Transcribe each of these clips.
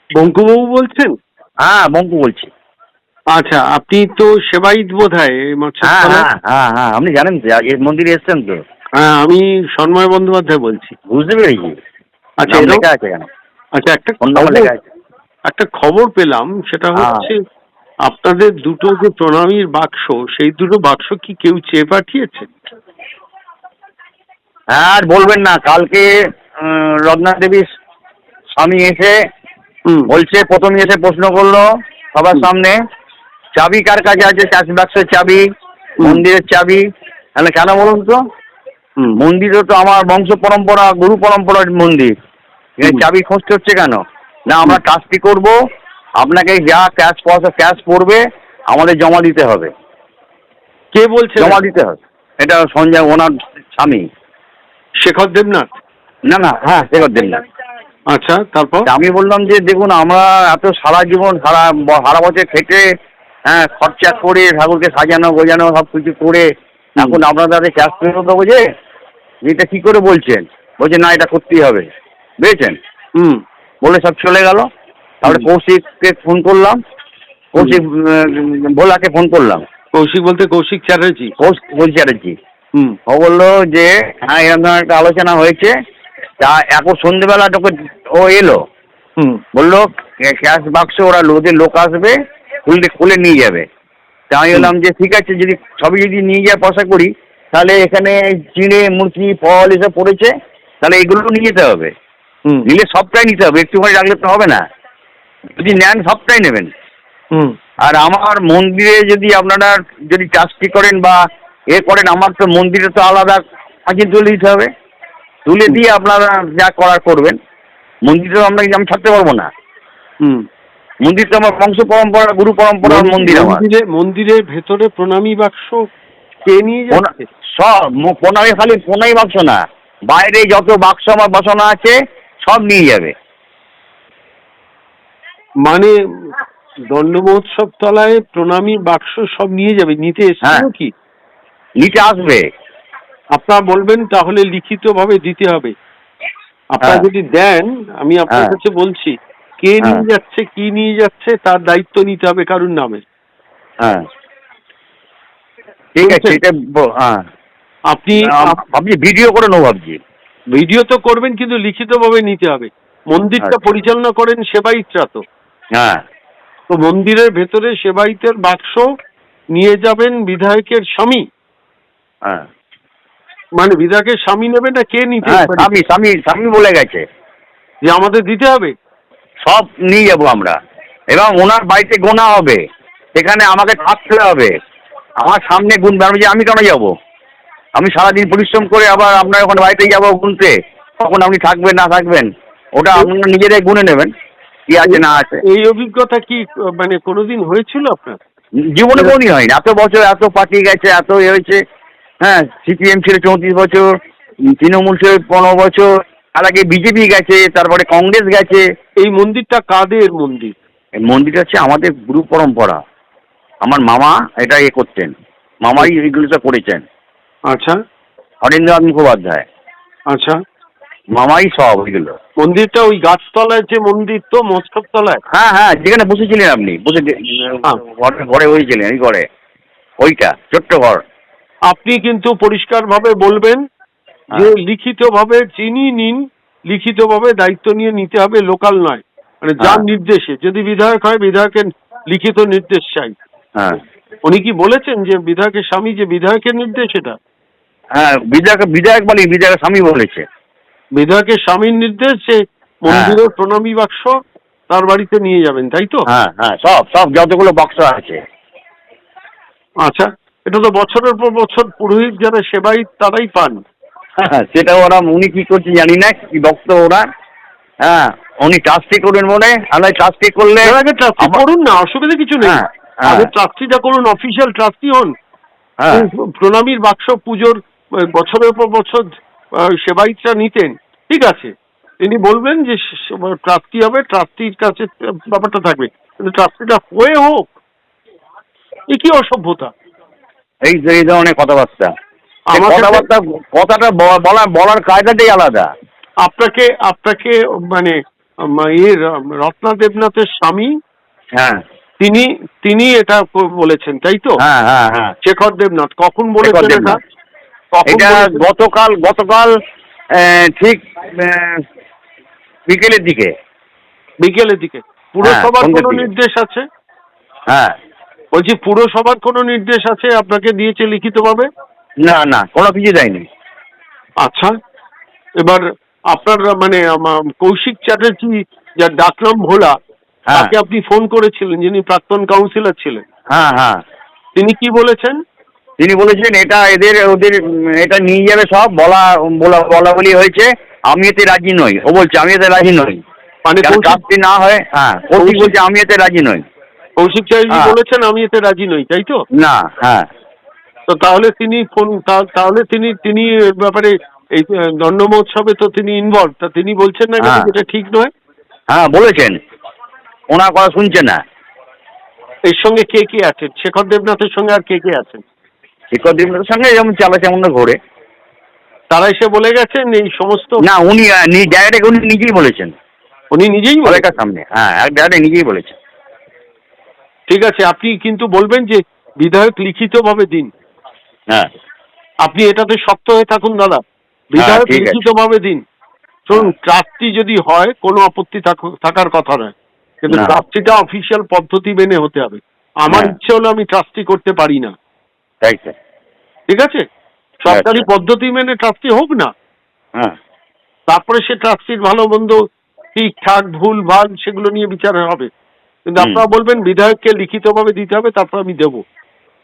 বঙ্কুবাবু বলছেন? হ্যাঁ, বঙ্কু বলছি। আচ্ছা, আপনি তো সেবাইত বোধহয় হ্যাঁ, মৎস্যতলা। হ্যাঁ, হ্যাঁ, হ্যাঁ, আপনি জানেন তো, এর মন্দিরে এসছেন তো? হ্যাঁ, আমি সন্ময় বন্দ্যোপাধ্যায় বলছি। বুঝতে পেরেছি। আচ্ছা, নাম এরকম লেখা আছে কেন? আচ্ছা, ফোন নাম্বার লেখা আছে। একটা খবর পেলাম, সেটা হ্যাঁ। হচ্ছে আপনাদের দুটো যে প্রণামীর বাক্স, সেই দুটো বাক্স কি কেউ চেয়ে পাঠিয়েছে? হ্যাঁ, আর বলবেন না, কালকে রত্না দেবীর স্বামী এসে হুম। বলছে, প্রথমে এসে প্রশ্ন করলো সবার হুম। সামনে, চাবি কার কাছে আছে, চাবি বাক্সের চাবি, মন্দিরের চাবি। তাহলে কেন বলুন তো? হুম। মন্দিরও তো আমার বংশ পরম্পরা, গুরু পরম্পরার মন্দির। এখানে হুম। চাবি খুঁজতে হচ্ছে কেন? না, আমরা ট্রাস্টি করব, আপনাকে যা ক্যাশ পয়সা ক্যাশ পড়বে আমাদের জমা দিতে হবে। কে বলছে? জমা দিতে হবে। এটা সঞ্জয়, ওনার স্বামী। শেখর দেবনাথ? না, না, হ্যাঁ, শেখর দিন না। আচ্ছা, তারপর? আমি বললাম যে দেখুন, আমরা এত সারা জীবন সারা বছর খেটে, হ্যাঁ, খরচা করে ঠাকুরকে সাজানো গোজানো সব কিছু করে এখন আপনার তাদের ক্যাশ ফেরত দেবো যে, এটা কি করে বলছেন? বলছে না, এটা করতেই হবে। বুঝেছেন? হুম। বলে সব চলে গেল। তারপরে কৌশিককে ফোন করলাম, কৌশিক ভোলাকে ফোন করলাম, কৌশিক বলতে কৌশিক চ্যাটার্জি? কৌশিক চ্যাটার্জি। হুম। ও বললো যে হ্যাঁ, এরকম ধরনের একটা আলোচনা হয়েছে। তা এখন সন্ধ্যেবেলা তোকে ও এলো, হুম। বললো ক্যাশ বাক্স ওরা লোক আসবে, খুলে নিয়ে যাবে। তা আমি বললাম যে ঠিক আছে, যদি সবই যদি নিয়ে যায় পয়সা করি, তাহলে এখানে চিড়ে মুরগি ফল এসব পড়েছে, তাহলে এগুলো নিয়ে যেতে হবে। হুম। নিলে সবটাই নিতে হবে, একটুখানি রাখলে তো হবে না। যদি নেন সবটাই নেবেন। হুম। আর আমার মন্দিরে যদি আপনারা যদি ট্রাস্টি করেন বা করেন, আমার তো মন্দিরে তো আলাদা আগে তুলে দিতে হবে। তুলে দিয়ে আপনারা যা করার করবেন। মন্দিরে আমি ছাড়তে পারবো না। হুম। মন্দির তো আমার বংশ পরম্পরা, গুরু পরম্পরার মন্দির আমার। মন্দিরের ভেতরে প্রণামী বাক্স কে নিয়ে যাচ্ছে? সব প্রণামী, খালি প্রণামী বাক্স না, বাইরে যত বাক্স আমার বসানো আছে সব নিয়ে যাবে। মানে দণ্ড মহোৎসব তলায় প্রণামী বাক্স সব নিয়ে যাবে? নিতে এসেছিল কি? নিচে আসবে। আপনারা বলবেন তাহলে লিখিত ভাবে দিতে হবে। আপনারা যদি দেন, আমি আপনার কাছে বলছি, কে নিয়ে যাচ্ছে কি নিয়ে যাচ্ছে তার দায়িত্ব নিতে হবে কারুর নামে। হ্যাঁ, ঠিক আছে। এটা আপনি ভাবছি ভিডিও করে নেবো, ভাবছি। ভিডিও তো করবেন, কিন্তু লিখিত ভাবে নিতে হবে। মন্দিরটা পরিচালনা করেন সেবায়িতরা তো। হ্যাঁ, তো মন্দিরের ভেতরে সেবায়িতের বাক্স নিয়ে যাবেন বিধায়কের স্বামী। হ্যাঁ, মানে বিধায়কের স্বামী নেবে না কে নিতে? স্বামী বলে গেছে যে আমাদের দিতে হবে। সব নিয়ে যাবো আমরা, এবং ওনার বাড়িতে গোনা হবে, সেখানে আমাকে থাকতে হবে। আমার সামনে গুনবে। আমি কেন যাবো? আমি সারাদিন পরিশ্রম করে আবার আপনার ওখানে বাড়িতে যাবো গুনতে, তখন আপনি থাকবেন না থাকবেন ওটা আপনারা নিজেরাই গুনে নেবেন কি আছে না আছে। এই অভিজ্ঞতা কি মানে কোনোদিন হয়েছিল আপনার জীবনে কোনদিন হয়নি। এত বছর এত পার্টি গেছে, এত হয়েছে। হ্যাঁ, সিপিএম ছিল 34 বছর, তৃণমূল ছিল 15 বছর, তার আগে বিজেপি গেছে, তারপরে কংগ্রেস গেছে। এই মন্দিরটা কাদের মন্দির? এই মন্দিরটা হচ্ছে আমাদের গুরু পরম্পরা। আমার মামা এটা করতেন, মামাই এইগুলো সব করেছেন। আচ্ছা। হরেন্দ্রনাথ মুখোপাধ্যায়। আচ্ছা। মামাই সব ওইগুলো। মন্দিরটা ওই গাছতলায় যে মন্দির তো, মৎস্যব তলায়? হ্যাঁ, হ্যাঁ, যেখানে বসেছিলেন আপনি, ঘরে হয়েছিলেন এই ঘরে, ওইটা ছোট্ট ঘর। আপনি কিন্তু পরিষ্কার ভাবে বলবেন যে লিখিত ভাবে চিনি নিন, লিখিত ভাবে দায়িত্ব নিয়ে নিতে হবে, লোকাল নয়। মানে যার নির্দেশে, যদি বিধায়ক হয় বিধায়কের লিখিত নির্দেশ চাই। হ্যাঁ, উনি কি বলেছেন যে বিধায়কের স্বামী যে বিধায়কের নির্দেশ এটা? হ্যাঁ, বিধায়কের স্বামী বলেছে। বিধায়কের স্বামীর নির্দেশ যে মন্দিরের প্রণামী বাক্স তার বাড়িতে নিয়ে যাবেন, তাই তো? হ্যাঁ, হ্যাঁ, সব যতগুলো বাক্স আছে। আচ্ছা, এটা তো বছরের পর বছর পুরোহিত যারা সেবায়িত তারাই পান। সেটা উনি কি করছে জানি না, কি ভক্ত ওরা। হ্যাঁ, উনি ট্রাস্টি করবেন বলে, আমরা ট্রাস্টি করলে আগে ট্রাস্টি করুন না, অসুবিধা কিছু নেই। আগে ট্রাস্টিটা করুন, অফিসিয়াল ট্রাস্টি হন। প্রণামীর বাক্স পুজোর বছরের পর বছর সেবায়িতরা নিতেন, ঠিক আছে। তিনি বলবেন যে ট্রাস্টি হবে, ট্রাস্টির কাছে ব্যাপারটা থাকবে, কিন্তু ট্রাস্টিটা হয়ে হোক, এ কি অসভ্যতা! এই ধরনের কথাবার্তা, কথাটা বলার কায়দাটাই আলাদা। আপনাকে মানে রত্না দেবনাথের স্বামী হ্যাঁ তিনি তিনি এটা বলেছেন, তাই তো? হ্যাঁ হ্যাঁ হ্যাঁ শেখর দেবনাথ কখন বলেছেন এটা? দেবনাথ। কখন এটা বলেছেন? গতকাল ঠিক বিকেলের দিকে। বিকেলের দিকে। পুরসভার সন্ধ্যের কোনো দিকে। নির্দেশ আছে? হ্যাঁ। বলছি পুরসভার কোনো নির্দেশ আছে আপনাকে দিয়েছে লিখিতভাবে? না না, কোনো কিছু দেয়নি। আচ্ছা, এবার আপনার মানে কৌশিক চ্যাটার্জি, যার ডাকনাম ভোলা, হ্যাঁ তাকে আপনি ফোন করেছিলেন, যিনি প্রাক্তন কাউন্সিলর ছিলেন। হ্যাঁ হ্যাঁ। তিনি কি বলেছেন? তিনি বলেছেন এটা ওদের এটা নিয়ে যাবে সব, বলা বলি হয়েছে, আমি এতে রাজি নই। ও বলছে আমি এতে রাজি নই, মানে কাজটি না হয়। হ্যাঁ, কৌশিক বলছে আমি এতে রাজি নই। কৌশিক চ্যাটার্জি বলেছেন আমি এতে রাজি নই, তাই তো? না। হ্যাঁ। তো তাহলে তিনি তাহলে তিনি এর ব্যাপারে এই দণ্ড মহোৎসবে তো তিনি ইনভলভ, তা তিনি বলছেন না কেন হ্যাঁ যেটা ঠিক নয়? হ্যাঁ বলেছেন, ওনার কথা শুনছে না। এর সঙ্গে কে কে আছেন? শেখর দেবনাথের সঙ্গে আর কে কে আছেন? শিক্ষক দিবসের সঙ্গে যেমন চালাচ্ছে এমন ঘোরে। তারা এসে বলে গেছেন এই সমস্ত? না, উনি ডাইরেক্ট উনি নিজেই বলেছেন। উনি নিজেই বলেছেন? অনেকের সামনে, হ্যাঁ, ডাইরেক্ট নিজেই বলেছেন। ঠিক আছে, আপনি কিন্তু বলবেন যে বিধায়ক লিখিতভাবে দিন। হ্যাঁ আপনি এটাতে শক্ত হয়ে থাকুন দাদা, হ্যাঁ, বিধায়ক ঠিক আছে। লিখিতভাবে দিন। শুনুন, ট্রাস্টি যদি হয় কোনো আপত্তি থাকার কথা নয়, কিন্তু না। ট্রাস্টিটা অফিসিয়াল পদ্ধতি মেনে হতে হবে। আমার হ্যাঁ। ইচ্ছে হলো আমি ট্রাস্টি করতে পারি না, তাই তো। ঠিক আছে? সরকারি আচ্ছা। পদ্ধতি মেনে ট্রাস্টি হোক না, হ্যাঁ তারপরে সে ট্রাস্টির ভালো মন্দ ঠিকঠাক ভুল ভাল সেগুলো নিয়ে বিচার হবে। কিন্তু হুম। আপনারা বলবেন বিধায়ককে লিখিতভাবে দিতে হবে, তারপর আমি দেবো।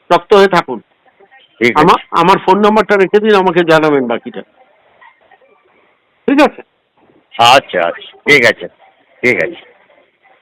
শক্ত হয়ে থাকুন। ঠিক আছে। আমার ফোন নাম্বারটা রেখে দিন, আমাকে জানাবেন বাকিটা, ঠিক আছে? আচ্ছা আচ্ছা, ঠিক আছে ঠিক আছে।